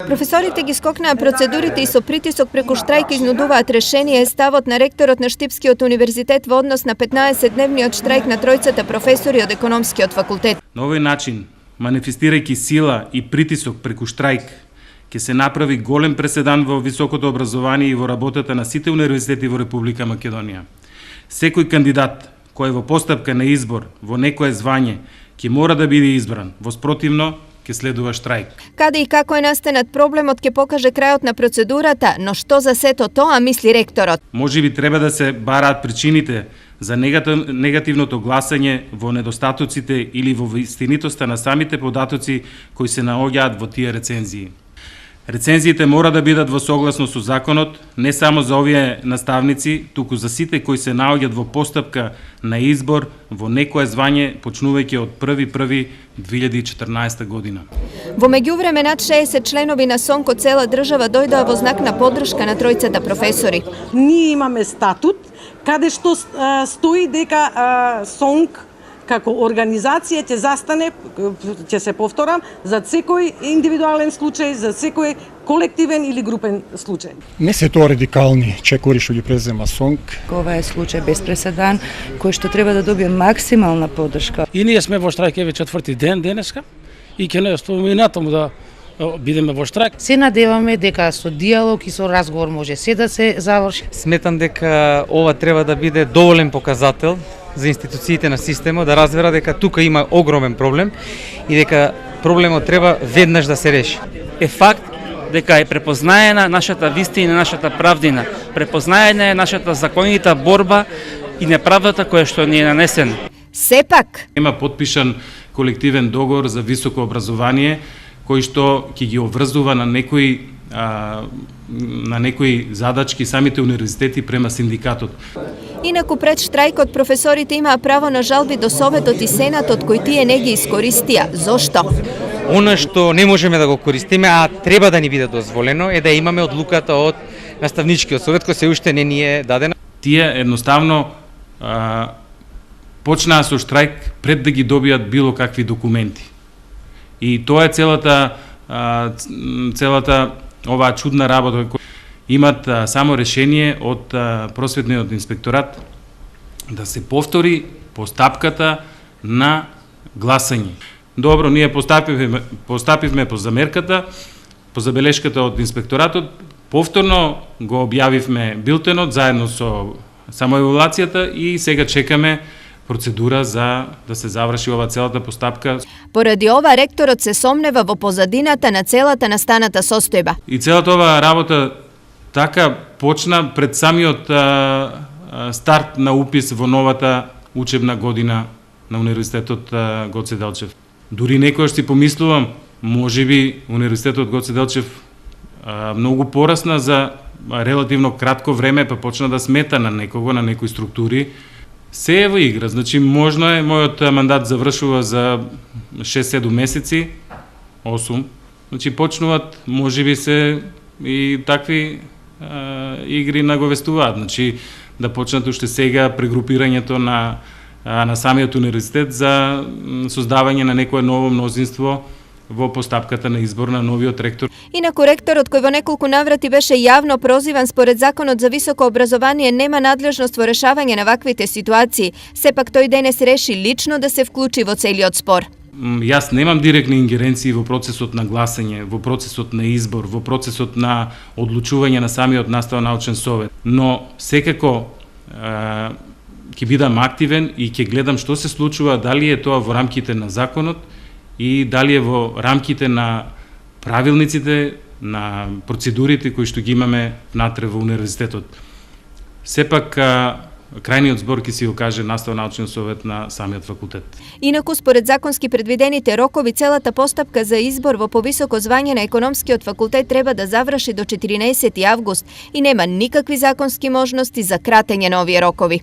Професорите ги скокнаа процедурите и со притисок преку штрајк изнудуваат решение ставот на ректорот на Штипскиот универзитет во однос на 15-дневниот штрајк на тројцата професори од економскиот факултет. На овој начин, манифестирајќи сила и притисок преку штрајк, ќе се направи голем преседан во високото образование и во работата на сите универзитети во Република Македонија. Секој кандидат кој е во постапка на избор во некое звање ќе мора да биде избран, во спротивно ќе следува штрајк. Каде и како е настанат проблемот ќе покаже крајот на процедурата, но што за сето тоа мисли ректорот? Можеби треба да се бараат причините за негативното гласање во недостатоците или во вистинитоста на самите податоци кои се наоѓаат во тие рецензии. Рецензиите мора да бидат во согласно со законот, не само за овие наставници, туку за сите кои се наоѓаат во постапка на избор во некое звање, почнувајќи од 1.1.2014 година. Во меѓувреме над 60 членови на СОНК од цела држава дојдоа во знак на поддршка на тројцата професори. Ние имаме статут каде што стои дека СОНК како организација ќе застане, ќе се повторам, за секој индивидуален случај, за секој колективен или групен случај. Не се тоа радикални чекори што ги презема СОНК. Ова е случај без преседан, кој што треба да добие максимална поддршка. И ние сме во штрајк еве 4-ти ден денеска и ќе наставиме натаму да бидеме во штрајк. Се надеваме дека со диалог и со разговор може се да се заврши. Сметам дека ова треба да биде доволен показател за институциите на системот да разбера дека тука има огромен проблем и дека проблемот треба веднаш да се реши. Е факт дека е препознаена нашата вистина, нашата правдина, препознаена е нашата законита борба и неправдата која што ни е нанесена. Сепак има потпишан колективен договор за високо образование кој што ќе ги обврзува на некои задачки самите универзитети према синдикатот. Инаку пред штрајкот професорите имаа право на жалби до Советот и Сенатот кои тие не ги искористија. Зошто? Она што не можеме да го користиме, а треба да ни биде дозволено, е да имаме одлуката од наставничкиот совет кој се уште не ни е дадена. Тие едноставно почнаа со штрајк пред да ги добијат било какви документи. И тоа е целата оваа чудна работа. Имат само решение од просветниот инспекторат да се повтори постапката на гласање. Добро, ние постапивме по замерката, по забелешката од инспекторатот, повторно го објавивме билтенот заедно со самоеволацијата и сега чекаме процедура за да се заврши ова целата постапка. Поради ова ректорот се сомнева во позадината на целата настаната состојба. И целата оваа работа така почна пред самиот старт на упис во новата учебна година на Универзитетот Гоце Делчев. Дури некојаш си помислувам, можеби Универзитетот Гоце Делчев многу порасна за релативно кратко време, па почна да смета на некого, на некои структури. Се е во игра, значи можно е, мојот мандат завршува за 6-7 месеци, 8, значи почнуваат, можеби се и такви игри наговестуваат, значи да почнат уште сега прегрупирањето на самиот универзитет за создавање на некое ново мнозинство во постапката на избор на новиот ректор. Инаку ректорот кој во неколку наврати беше јавно прозиван според законот за високо образование нема надлежност во решавање на ваквите ситуации. Сепак тој денес реши лично да се вклучи во целиот спор. Јас немам директни ингеренции во процесот на гласање, во процесот на избор, во процесот на одлучување на самиот наставно-научен совет, но секако ќе бидам активен и ќе гледам што се случува, дали е тоа во рамките на законот и дали е во рамките на правилниците, на процедурите кои што ги имаме внатре во универзитетот. Сепак крајниот збор ќе си го каже наставно-научниот совет на самиот факултет. Инаку според законски предвидените рокови целата постапка за избор во повисоко звање на економскиот факултет треба да заврши до 14 август и нема никакви законски можности за кратење на овие рокови.